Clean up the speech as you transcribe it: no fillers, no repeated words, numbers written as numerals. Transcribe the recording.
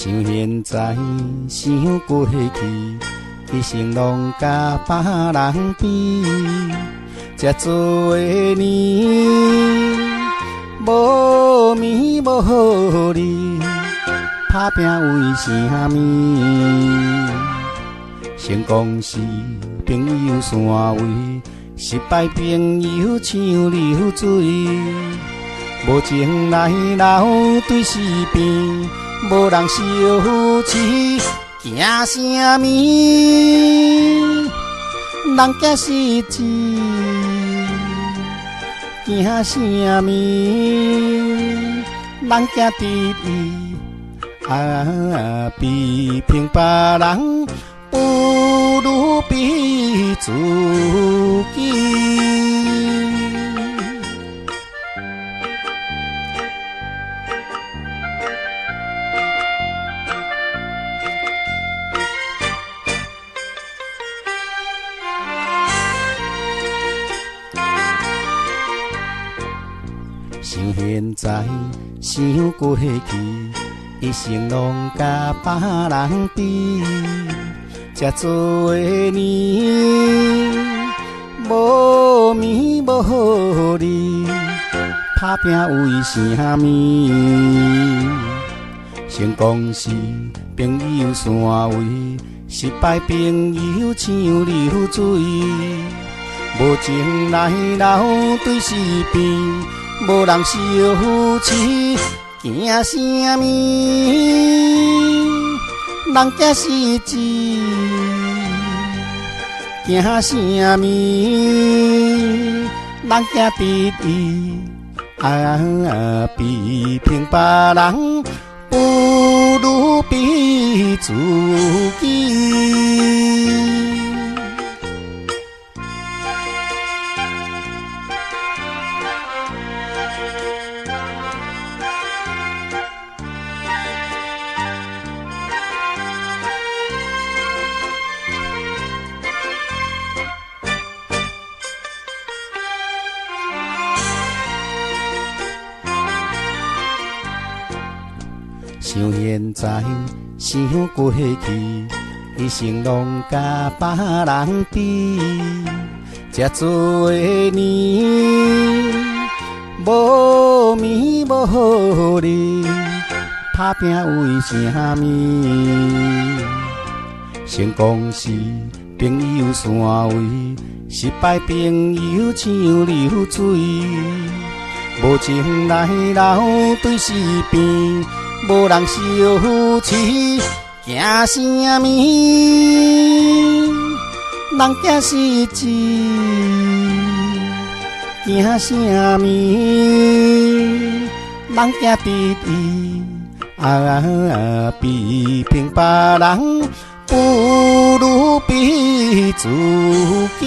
想现在，想过去，一生拢甲别人比。这多年，无眠无日，打拼为啥物？成功是朋友散位，失败朋友像流水。无情来流对死边，无人相持，惊啥物？人惊失志，惊啥物？人惊得意，比拼别人，不如比自己。想现在，想过去，一生拢甲别人比。这多年，无眠无日，打拼为啥物？成功是朋友散位，失败朋友像流水。无情来流对死边，无人相持，惊啥物？人惊失志，惊啥物？人惊得意，比拼别人，不如比自己。想现在，想过去，一生拢甲别人比。这多年，无眠无日，打拼为啥物？成功是朋友散位，失败朋友像流水。无情来流对死边，无人相持，惊啥物？人惊失志，惊啥物？人惊得意，比拼别人，不如比自己。